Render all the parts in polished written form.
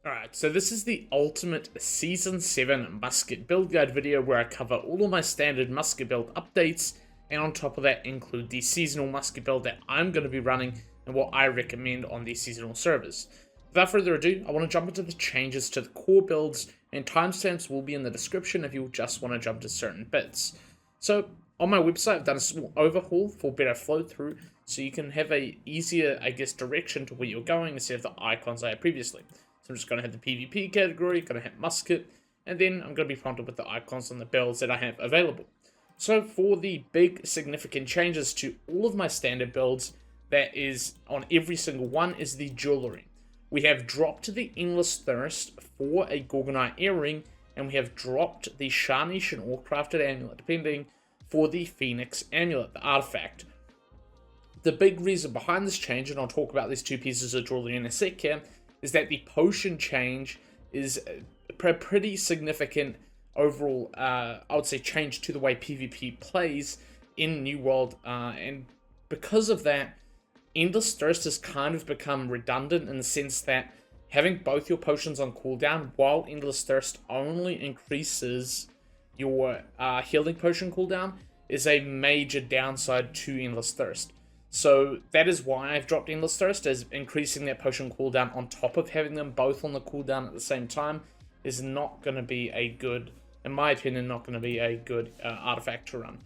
Alright, so this is the ultimate Season 7 Musket build guide video where I cover all of my standard Musket build updates, and on top of that include the seasonal Musket build that I'm going to be running and what I recommend on these seasonal servers. Without further ado, I want to jump into the changes to the core builds, and timestamps will be in the description if you just want to jump to certain bits. So, on my website, I've done a small overhaul for better flow through, so you can have a easier, direction to where you're going instead of the icons I had previously. So I'm just going to hit the PvP category, going to hit Musket, and then I'm going to be prompted with the icons on the builds that I have available. So for the big significant changes to all of my standard builds, that is on every single one, is the jewelry. We have dropped the Endless Thirst for a Gorgonite earring, and we have dropped the Sharnish and All-Crafted Amulet, depending, for the Phoenix Amulet, the artifact. The big reason behind this change, and I'll talk about these two pieces of jewelry in a sec here, is that the potion change is a pretty significant overall, I would say, change to the way PvP plays in New World, and because of that, Endless Thirst has kind of become redundant in the sense that having both your potions on cooldown, while Endless Thirst only increases your healing potion cooldown, is a major downside to Endless Thirst. So that is why I've dropped Endless Thirst, as increasing that potion cooldown on top of having them both on the cooldown at the same time is not going to be a good, in my opinion, not going to be a good artifact to run.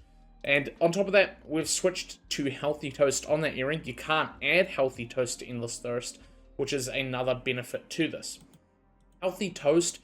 And on top of that, we've switched to Healthy Toast on that earring. You can't add Healthy Toast to Endless Thirst, which is another benefit to this. Healthy Toast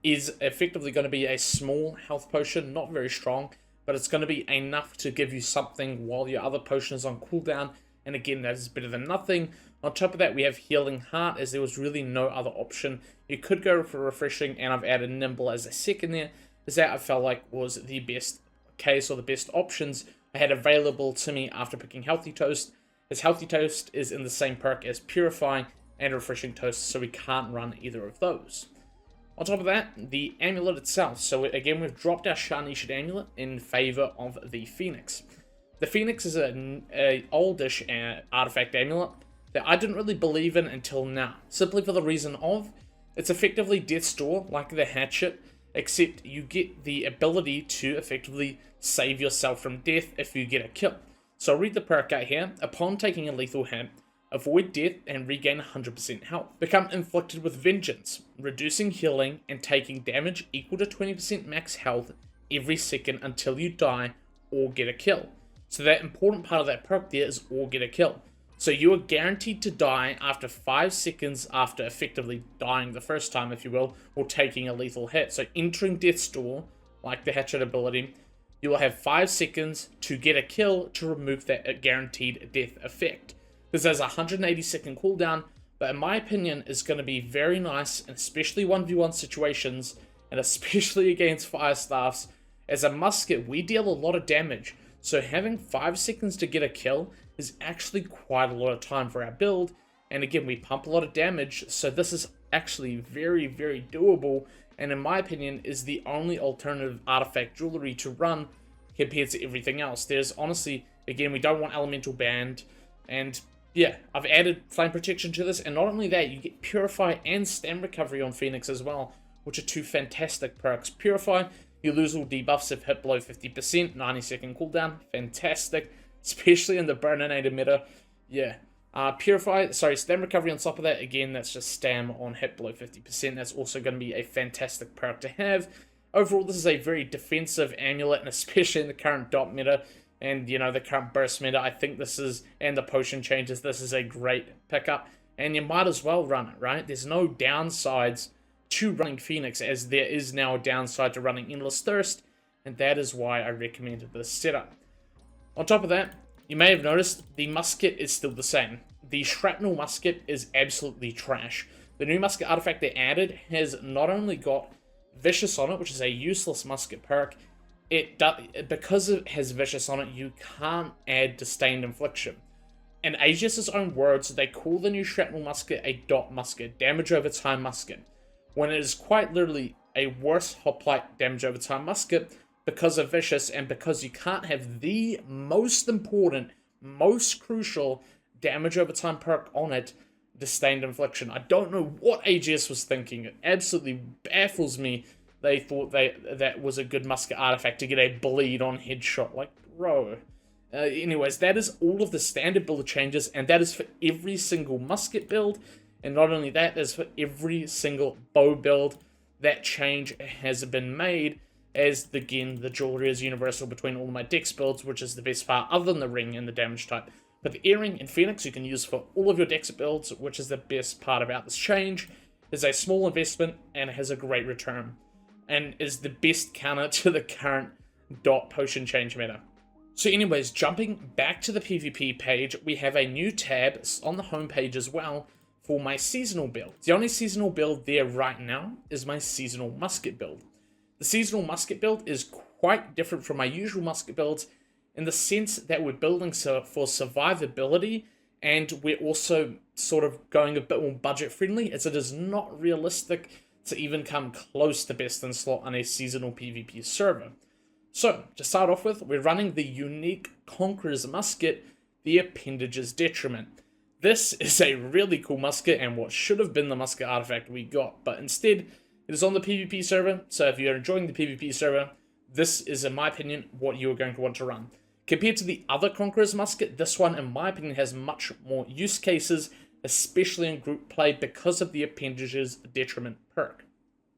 is effectively going to be a small health potion, not very strong, but it's going to be enough to give you something while your other potion is on cooldown, and again, that is better than nothing. On top of that, we have Healing Heart, as there was really no other option. You could go for Refreshing, and I've added Nimble as a second there, as that I felt like was the best case, or the best options I had available to me after picking Healthy Toast, as Healthy Toast is in the same perk as Purifying and Refreshing Toast, so we can't run either of those. On top of that, the amulet itself. So again, we've dropped our Sharnish amulet in favor of the Phoenix. The Phoenix is an oldish artifact amulet that I didn't really believe in until now, simply for the reason of it's effectively Death's Door, like the hatchet, except you get the ability to effectively save yourself from death if you get a kill. So I'll read the perk out here. Upon taking a lethal hit, avoid death and regain 100% health. Become inflicted with vengeance, reducing healing and taking damage equal to 20% max health every second until you die or get a kill. So that important part of that perk there is or get a kill. So you are guaranteed to die after 5 seconds after effectively dying the first time, if you will, or taking a lethal hit. So entering Death's Door, like the hatchet ability, you will have 5 seconds to get a kill to remove that guaranteed death effect. This has a 180-second cooldown, but in my opinion is going to be very nice, and especially 1v1 situations, and especially against fire staffs. As a musket, we deal a lot of damage, so having 5 seconds to get a kill is actually quite a lot of time for our build, and again, we pump a lot of damage, so this is actually very, very doable, and in my opinion is the only alternative artifact jewelry to run compared to everything else. There's honestly, again, we don't want Elemental Band, and yeah, I've added Flame Protection to this, and not only that, you get Purify and Stam Recovery on Phoenix as well, which are two fantastic perks. Purify, you lose all debuffs if hit below 50%, 90-second cooldown, fantastic, especially in the Burninator meta, yeah. Stam Recovery on top of that, again, that's just Stam on hit below 50%, that's also going to be a fantastic perk to have. Overall, this is a very defensive amulet, and especially in the current dot meta, and, you know, the current burst meta, I think this is, and the potion changes, this is a great pickup. And you might as well run it, right? There's no downsides to running Phoenix, as there is now a downside to running Endless Thirst, and that is why I recommended this setup. On top of that, you may have noticed the musket is still the same. The Shrapnel musket is absolutely trash. The new musket artifact they added has not only got Vicious on it, which is a useless musket perk, because it has Vicious on it, you can't add Disdained Infliction. In Aegis' own words, they call the new Shrapnel musket a dot musket, damage over time musket, when it is quite literally a worse hoplite damage over time musket because of Vicious, and because you can't have the most important, most crucial damage over time perk on it, Disdained Infliction. I don't know what AGS was thinking. It absolutely baffles me. They thought that was a good musket artifact to get a bleed on headshot. Like, bro. Anyways, that is all of the standard build changes, and that is for every single musket build. And not only that, there's for every single bow build. That change has been made, as again, the jewelry is universal between all of my dex builds, which is the best part, other than the ring and the damage type. But the earring and phoenix you can use for all of your dex builds, which is the best part about this change. Is a small investment and has a great return, and is the best counter to the current dot potion change meta. So anyways, jumping back to the PvP page, we have a new tab on the homepage as well for my seasonal build. The only seasonal build there right now is my seasonal musket build. The seasonal musket build is quite different from my usual musket builds in the sense that we're building for survivability, and we're also sort of going a bit more budget friendly, as it is not realistic to even come close to best in slot on a seasonal PvP server. So, to start off with, we're running the unique Conqueror's musket, the Appendage's Detriment. This is a really cool musket and what should have been the musket artifact we got, but instead, it is on the PvP server, so if you're enjoying the PvP server, this is, in my opinion, what you're going to want to run. Compared to the other Conqueror's musket, this one, in my opinion, has much more use cases, especially in group play, because of the Appendage's Detriment perk.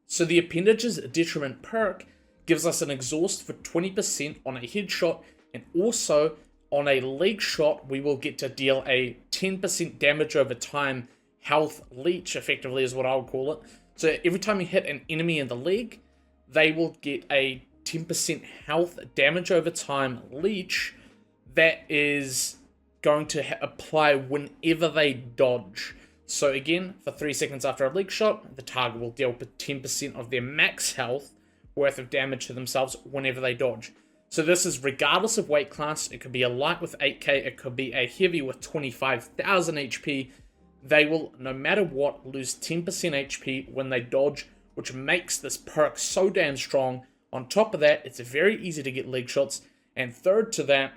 So the Appendage's Detriment perk gives us an exhaust for 20% on a headshot, and also on a leg shot, we will get to deal a 10% damage over time health leech, effectively is what I would call it. So every time you hit an enemy in the leg, they will get a 10% health damage over time leech that is going to apply whenever they dodge. So again, for 3 seconds after a leg shot, the target will deal 10% of their max health worth of damage to themselves whenever they dodge. So this is regardless of weight class. It could be a light with 8k, it could be a heavy with 25,000 HP. They will, no matter what, lose 10% HP when they dodge, which makes this perk so damn strong. On top of that, it's very easy to get leg shots, and third to that,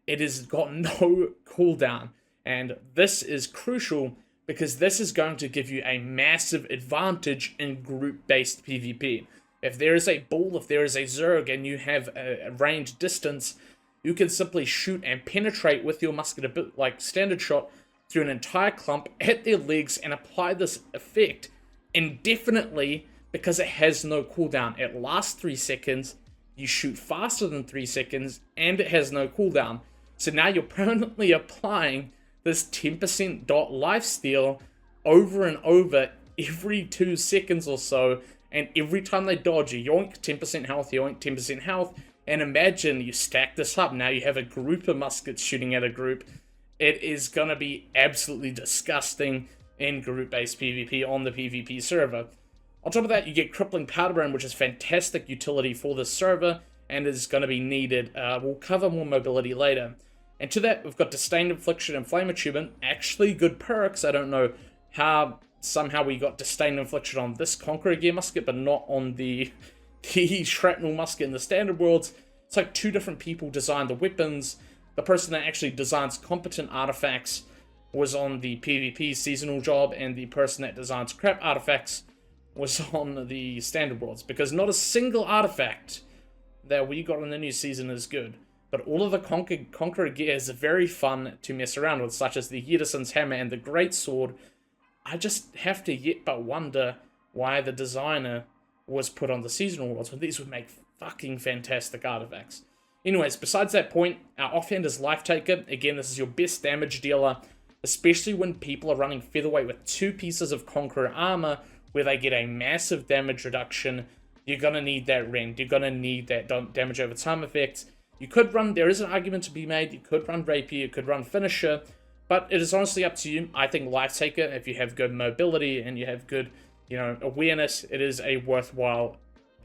it has got no cooldown. And this is crucial because this is going to give you a massive advantage in group-based PvP. If there is a bull, if there is a zerg, and you have a range distance, you can simply shoot and penetrate with your musket, a bit like standard shot, through an entire clump, hit their legs, and apply this effect indefinitely because it has no cooldown. It lasts 3 seconds, you shoot faster than 3 seconds, and it has no cooldown. So now you're permanently applying this 10% dot lifesteal over and over every 2 seconds or so, and every time they dodge, you yoink 10% health, yoink 10% health, and imagine you stack this up. Now you have a group of muskets shooting at a group. It is going to be absolutely disgusting in group-based PvP on the PvP server. On top of that, you get Crippling Powder Burn, which is fantastic utility for this server, and is going to be needed. We'll cover more mobility later. And to that, we've got Disdained Infliction and Flame Attunement, actually good perks. I don't know how somehow we got Disdained Infliction on this Conqueror gear musket, but not on the Shrapnel musket in the standard worlds. It's like 2 different people designed the weapons. The person that actually designs competent artifacts was on the PvP seasonal job, and the person that designs crap artifacts was on the standard worlds, because not a single artifact that we got in the new season is good. But all of the Conqueror gear is very fun to mess around with, such as the Yedison's Hammer and the Great Sword. I just have to yet but wonder why the designer was put on the seasonal worlds, when these would make fucking fantastic artifacts. Anyways, besides that point, our offhand is Life Taker. Again, this is your best damage dealer, especially when people are running Featherweight with 2 pieces of Conqueror armor, where they get a massive damage reduction. You're going to need that rend. You're going to need that damage over time effect. You could run, there is an argument to be made, you could run Rapier, you could run Finisher, but it is honestly up to you. I think Life Taker, if you have good mobility and you have good, awareness, it is a worthwhile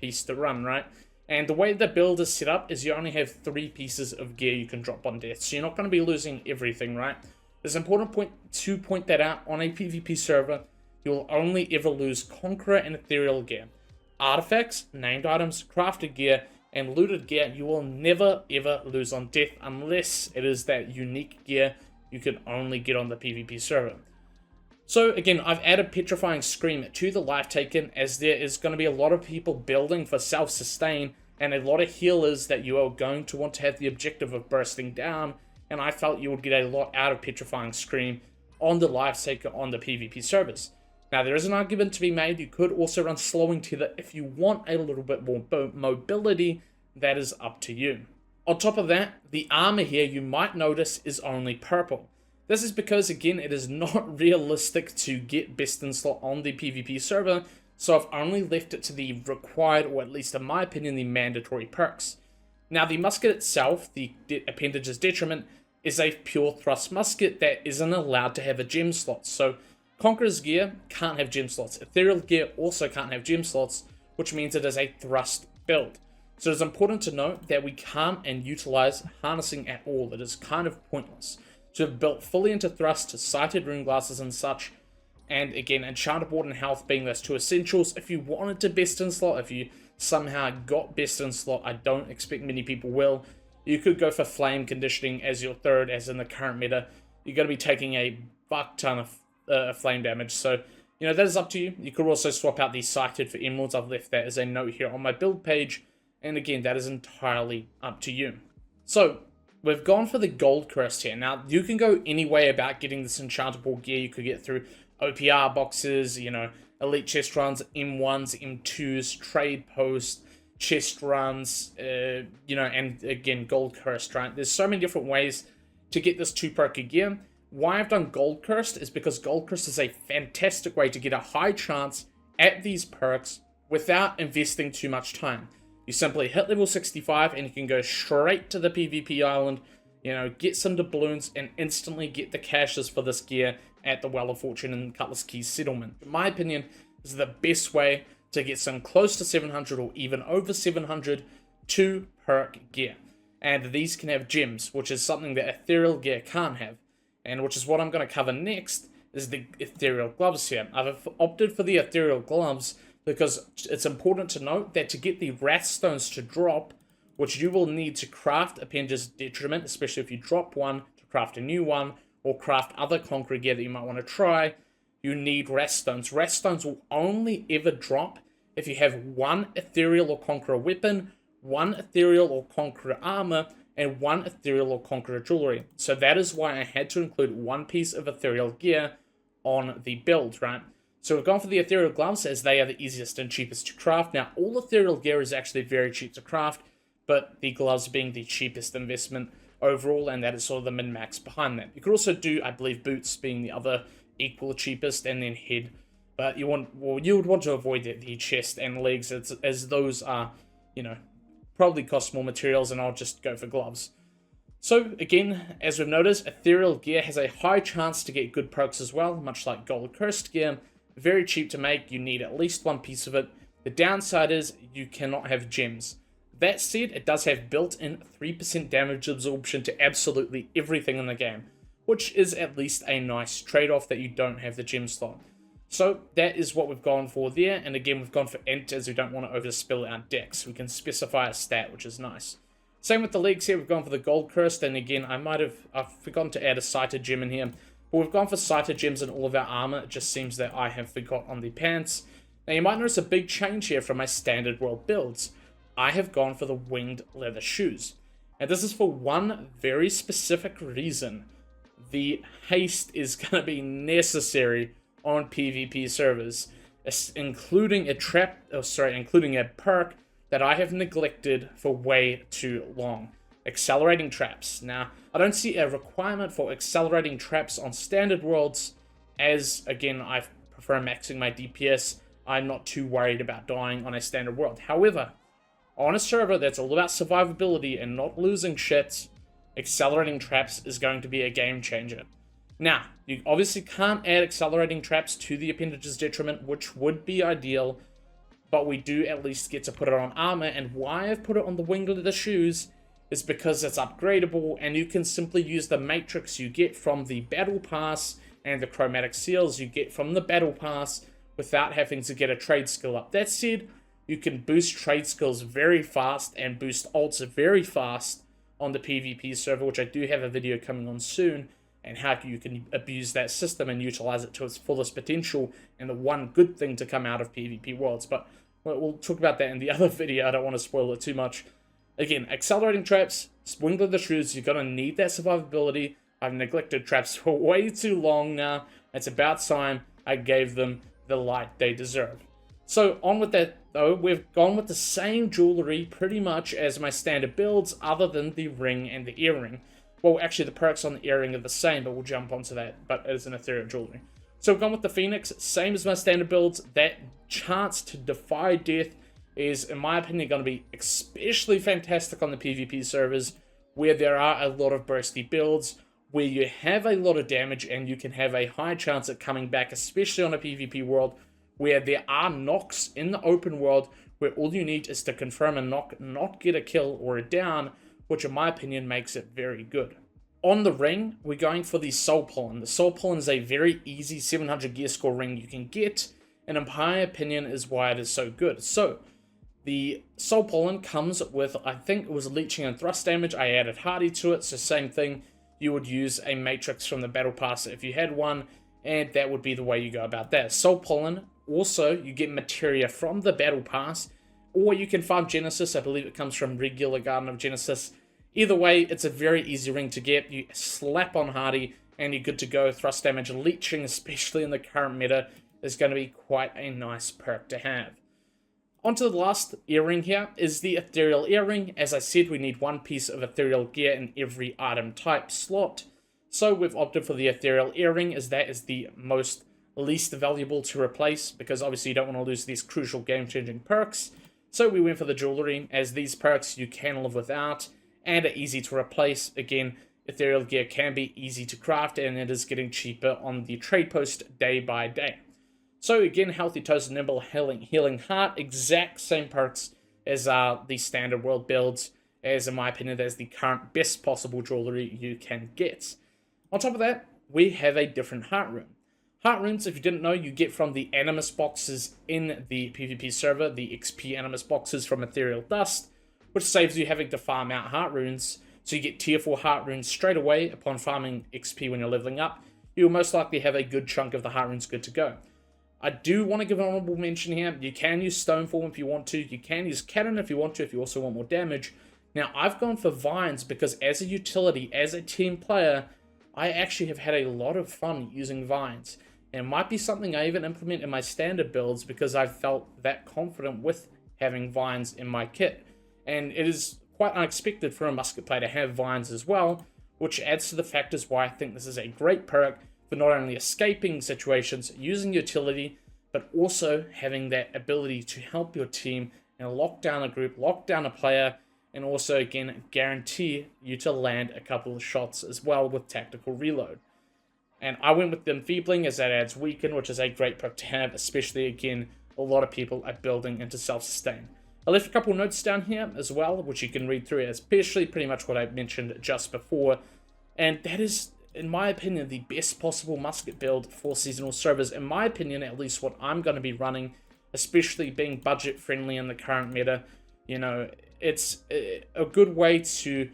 piece to run, right? And the way the build is set up is you only have 3 pieces of gear you can drop on death, so you're not going to be losing everything, right? It's an important point to point that out. On a PvP server, you'll only ever lose Conqueror and Ethereal gear. Artifacts, named items, crafted gear, and looted gear, you will never ever lose on death unless it is that unique gear you can only get on the PvP server. So again, I've added Petrifying Scream to the life taken, as there is going to be a lot of people building for self-sustain, and a lot of healers that you are going to want to have the objective of bursting down, and I felt you would get a lot out of Petrifying Scream on the life taker on the PvP servers. Now, there is an argument to be made. You could also run Slowing Tether if you want a little bit more mobility. That is up to you. On top of that, the armor here, you might notice, is only purple. This is because, again, it is not realistic to get best in slot on the PvP server, so I've only left it to the required, or at least in my opinion, the mandatory perks. Now, the musket itself, the Appendage's Detriment, is a pure thrust musket that isn't allowed to have a gem slot. So, Conqueror's gear can't have gem slots. Ethereal gear also can't have gem slots, which means it is a thrust build. So it's important to note that we can't and utilize harnessing at all. It is kind of pointless. To have built fully into thrust, sighted rune glasses and such, and again, enchanted ward and health being those two essentials. If you wanted to best in slot, if you somehow got best in slot, I don't expect many people will, you could go for flame conditioning as your third, as in the current meta. You're going to be taking a buck ton of flame damage, so that is up to you. You could also swap out the sighted for emeralds. I've left that as a note here on my build page, and again, that is entirely up to you. So, we've gone for the gold crest here. Now, you can go any way about getting this enchantable gear. You could get through OPR boxes, elite chest runs, M1s, M2s, trade post, chest runs, and again, gold crest, right? There's so many different ways to get this 2-perk gear. Why I've done gold crest is because gold crest is a fantastic way to get a high chance at these perks without investing too much time. You simply hit level 65 and you can go straight to the PvP island, get some doubloons and instantly get the caches for this gear at the Well of Fortune and Cutlass Keys settlement. In my opinion, this is the best way to get some close to 700 or even over 700 2-perk gear. And these can have gems, which is something that ethereal gear can't have. And which is what I'm going to cover next, is the ethereal gloves here. I've opted for the ethereal gloves because it's important to note that to get the wrath stones to drop, which you will need to craft Appendage's Detriment, especially if you drop one to craft a new one, or craft other Conqueror gear that you might want to try, you need wrath stones. Wrath stones will only ever drop if you have one ethereal or Conqueror weapon, one ethereal or Conqueror armor, and one ethereal or Conqueror jewelry. So that is why I had to include one piece of ethereal gear on the build, right? So we've gone for the ethereal gloves as they are the easiest and cheapest to craft. Now, all ethereal gear is actually very cheap to craft, but the gloves being the cheapest investment overall, and that is sort of the min-max behind that. You could also do, I believe, boots being the other equal cheapest, and then head. But you would want to avoid the chest and legs, as those are, probably cost more materials, and I'll just go for gloves. So, again, as we've noticed, ethereal gear has a high chance to get good perks as well, much like gold cursed gear. Very cheap to make, you need at least one piece of it. The downside is you cannot have gems. That said, it does have built-in 3% damage absorption to absolutely everything in the game, which is at least a nice trade-off that you don't have the gem slot. So that is what we've gone for there, and again we've gone for int as we don't want to overspill our decks. We can specify a stat, which is nice. Same with the legs here, we've gone for the gold cursed, and again I've forgotten to add a sighted gem in here, but we've gone for sighted gems in all of our armor. It just seems that I have forgot on the pants. Now you might notice a big change here from my standard world builds. I have gone for the winged leather shoes. Now this is for one very specific reason. The haste is going to be necessary on PvP servers, including a perk that I have neglected for way too long. Accelerating traps. Now, I don't see a requirement for accelerating traps on standard worlds, as, again, I prefer maxing my DPS. I'm not too worried about dying on a standard world. However, on a server that's all about survivability and not losing shit, accelerating traps is going to be a game changer. Now, you obviously can't add accelerating traps to the Appendage's Detriment, which would be ideal, but we do at least get to put it on armor, and why I've put it on the winged leather shoes is because it's upgradable, and you can simply use the matrix you get from the Battle Pass and the chromatic seals you get from the Battle Pass without having to get a trade skill up. That said, you can boost trade skills very fast and boost ults very fast on the PvP server, which I do have a video coming on soon, and how you can abuse that system and utilize it to its fullest potential, and the one good thing to come out of PvP Worlds. But we'll talk about that in the other video. I don't want to spoil it too much. Again, accelerating traps, Winged Leather Shoes, you're going to need that survivability. I've neglected traps for way too long now. It's about time I gave them the light they deserve. So on with that though, we've gone with the same jewelry pretty much as my standard builds, other than the ring and the earring. Well, actually the perks on the earring are the same, but we'll jump onto that, but it is an ethereal jewelry. So we've gone with the Phoenix, same as my standard builds. That chance to defy death is, in my opinion, going to be especially fantastic on the PvP servers, where there are a lot of bursty builds, where you have a lot of damage and you can have a high chance at coming back, especially on a PvP world, where there are knocks in the open world, where all you need is to confirm a knock, not get a kill or a down, which in my opinion makes it very good. On the ring, we're going for the Soul Pollen. The Soul Pollen is a very easy 700 gear score ring you can get, and in my opinion is why it is so good. So, the Soul Pollen comes with, I think it was leeching and thrust damage. I added hardy to it, so same thing. You would use a matrix from the battle pass if you had one, and that would be the way you go about that. Soul Pollen, also, you get materia from the battle pass, or you can farm Genesis. I believe it comes from regular Garden of Genesis. Either way, it's a very easy ring to get. You slap on hardy, and you're good to go. Thrust damage, leeching, especially in the current meta, is going to be quite a nice perk to have. Onto the last earring here is the ethereal earring. As I said, we need one piece of ethereal gear in every item type slot. So we've opted for the ethereal earring, as that is the least valuable to replace, because obviously you don't want to lose these crucial game-changing perks. So we went for the jewelry, as these perks you can live without and are easy to replace. Again, ethereal gear can be easy to craft, and it is getting cheaper on the trade post day by day. So again, Healthy Toes, Nimble, Healing Heart, exact same perks as the standard world builds, as in my opinion, that is the current best possible jewelry you can get. On top of that, we have a different heart rune. Heart runes, if you didn't know, you get from the Animus boxes in the PvP server, the XP Animus boxes from Ethereal Dust, which saves you having to farm out heart runes. So you get tier 4 heart runes straight away upon farming XP when you're leveling up. You'll most likely have a good chunk of the heart runes good to go. I do want to give an honorable mention here. You can use Stoneform if you want to. You can use Cannon if you want to, if you also want more damage. Now, I've gone for Vines because as a utility, as a team player, I actually have had a lot of fun using Vines. And it might be something I even implement in my standard builds because I've felt that confident with having Vines in my kit. And it is quite unexpected for a Musket player to have Vines as well, which adds to the factors why I think this is a great perk for not only escaping situations, using utility, but also having that ability to help your team and lock down a group, lock down a player, and also, again, guarantee you to land a couple of shots as well with tactical reload. And I went with the Enfeebling, as that adds Weaken, which is a great perk to have, especially, again, a lot of people are building into self-sustain. I left a couple notes down here as well, which you can read through, especially pretty much what I mentioned just before. And that is, in my opinion, the best possible Musket build for seasonal servers. In my opinion, at least what I'm going to be running, especially being budget-friendly in the current meta. You know, it's a good way to,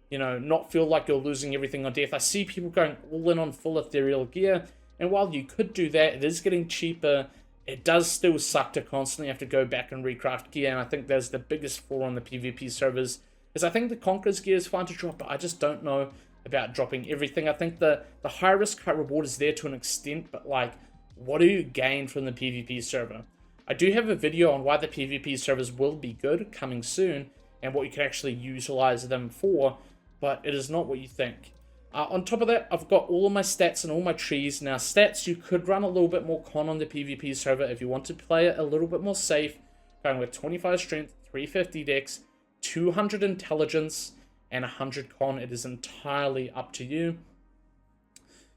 you know, not feel like you're losing everything on death. I see people going all in on full ethereal gear, and while you could do that, it is getting cheaper. It does still suck to constantly have to go back and recraft gear, and I think that's the biggest flaw on the PvP servers, is I think the Conqueror's gear is fine to drop, but I just don't know about dropping everything. I think the high risk, high reward is there to an extent, but like, what do you gain from the PvP server? I do have a video on why the PvP servers will be good coming soon, and what you can actually utilize them for, but it is not what you think. On top of that, I've got all of my stats and all my trees. Now, stats, you could run a little bit more con on the PvP server if you want to play it a little bit more safe, going with 25 strength, 350 dex, 200 intelligence, and 100 con. It is entirely up to you.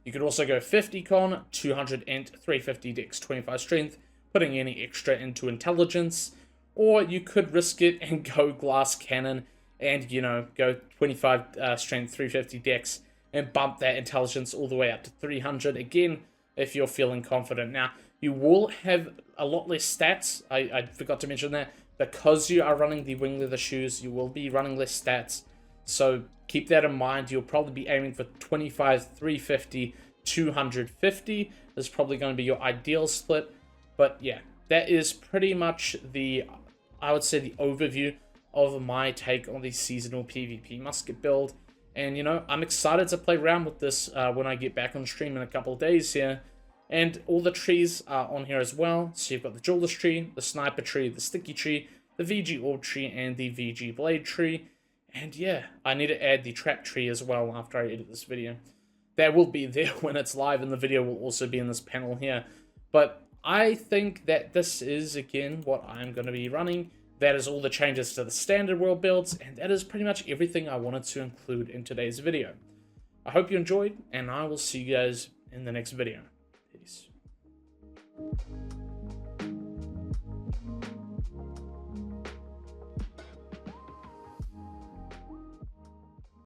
You could also go 50 con, 200 int, 350 dex, 25 strength, putting any extra into intelligence, or you could risk it and go glass cannon and, you know, go 25 strength, 350 dex, and bump that intelligence all the way up to 300, again, if you're feeling confident. Now, you will have a lot less stats, I forgot to mention that, because you are running the Winged Leather Shoes, you will be running less stats, So keep that in mind. You'll probably be aiming for 25, 350, 250 is probably going to be your ideal split. But yeah, that is pretty much the, I would say, the overview of my take on the seasonal PvP musket build. And, you know, I'm excited to play around with this when I get back on stream in a couple of days here. And all the trees are on here as well. So you've got the jeweler's tree, the sniper tree, the sticky tree, the VG orb tree, and the VG blade tree. And yeah, I need to add the trap tree as well after I edit this video. That will be there when it's live, and the video will also be in this panel here. But I think that this is, again, what I'm going to be running. That is all the changes to the standard world builds, and that is pretty much everything I wanted to include in today's video. I hope you enjoyed, and I will see you guys in the next video. Peace.